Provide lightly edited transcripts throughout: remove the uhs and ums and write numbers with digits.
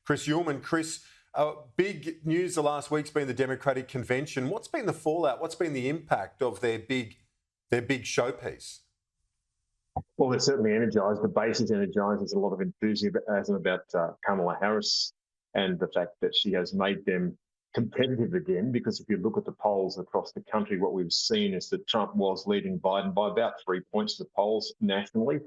Chris Uhlmann. Chris, big news the last week's been the Democratic Convention. What's been the fallout? What's been the impact of their big showpiece? Well, they're certainly energised. The base is energised. There's a lot of enthusiasm about Kamala Harris and the fact that she has made them competitive again. Because if you look at the polls across the country, what we've seen is that Trump was leading Biden by about 3 points in the polls nationally.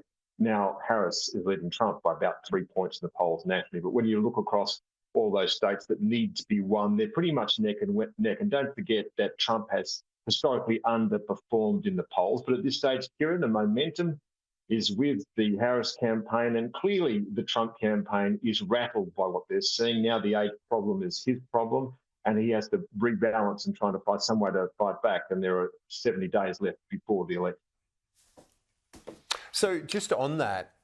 Now Harris is leading Trump by about 3 points in the polls nationally. But when you look across all those states that need to be won, they're pretty much neck and neck. And don't forget that Trump has historically underperformed in the polls. But at this stage, Kieran, the momentum is with the Harris campaign, and clearly the Trump campaign is rattled by what they're seeing. Now the age problem is his problem, and he has to rebalance and try to find some way to fight back, and there are 70 days left before the election. So just on that,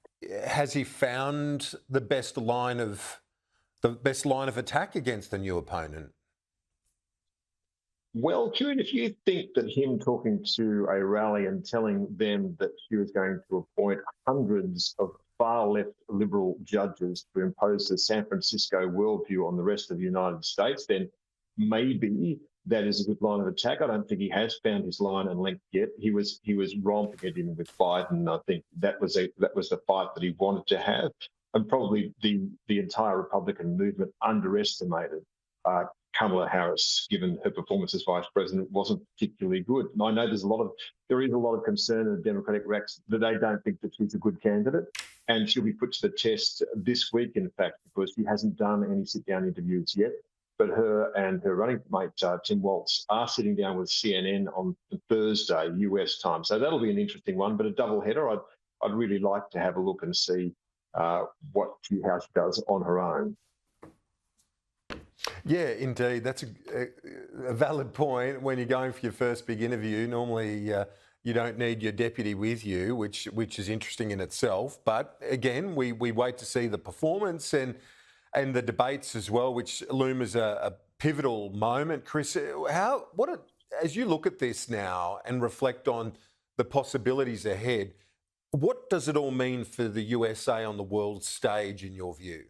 has he found the best line of attack against the new opponent? Well, Kieran, if you think that him talking to a rally and telling them that he was going to appoint hundreds of far-left liberal judges to impose the San Francisco worldview on the rest of the United States, then maybe that is a good line of attack. I don't think he has found his line and length yet. He was romping it in with Biden. I think that was the fight that he wanted to have, and probably the entire Republican movement underestimated Kamala Harris, given her performance as vice president, wasn't particularly good. And I know there is a lot of concern in the Democratic ranks that they don't think that she's a good candidate, and she'll be put to the test this week, in fact, because she hasn't done any sit-down interviews yet. But her and her running mate, Tim Walz, are sitting down with CNN on Thursday, US time. So that'll be an interesting one, but a double-header. I'd really like to have a look and see how she does on her own. Yeah, indeed. That's a valid point. When you're going for your first big interview, normally you don't need your deputy with you, which is interesting in itself. But again, we wait to see the performance and the debates as well, which loom as a pivotal moment. Chris, as you look at this now and reflect on the possibilities ahead, what does it all mean for the USA on the world stage, in your view?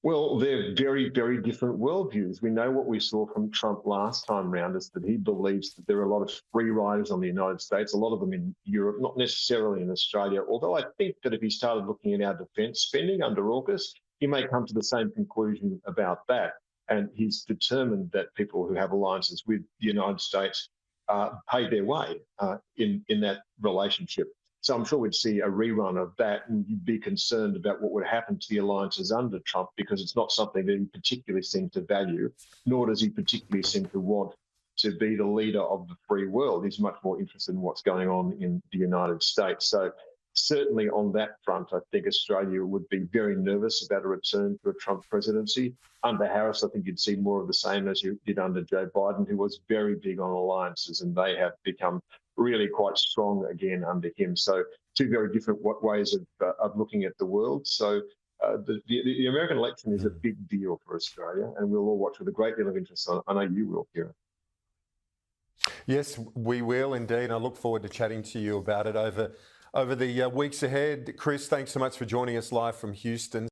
Well, they're very, very different worldviews. We know what we saw from Trump last time round is that he believes that there are a lot of free riders on the United States, a lot of them in Europe, not necessarily in Australia. Although I think that if he started looking at our defence spending under AUKUS, he may come to the same conclusion about that. And he's determined that people who have alliances with the United States pay their way in that relationship. So I'm sure we'd see a rerun of that, and you'd be concerned about what would happen to the alliances under Trump, because it's not something that he particularly seems to value, nor does he particularly seem to want to be the leader of the free world. He's much more interested in what's going on in the United States. So certainly on that front, I think Australia would be very nervous about a return to a Trump presidency. Under Harris, I think you'd see more of the same as you did under Joe Biden, who was very big on alliances, and they have become really quite strong again under him. So two very different ways of looking at the world. So the American election is a big deal for Australia, and we'll all watch with a great deal of interest. I know you will, Kieran. Yes, we will indeed. I look forward to chatting to you about it over the weeks ahead. Chris, thanks so much for joining us live from Houston.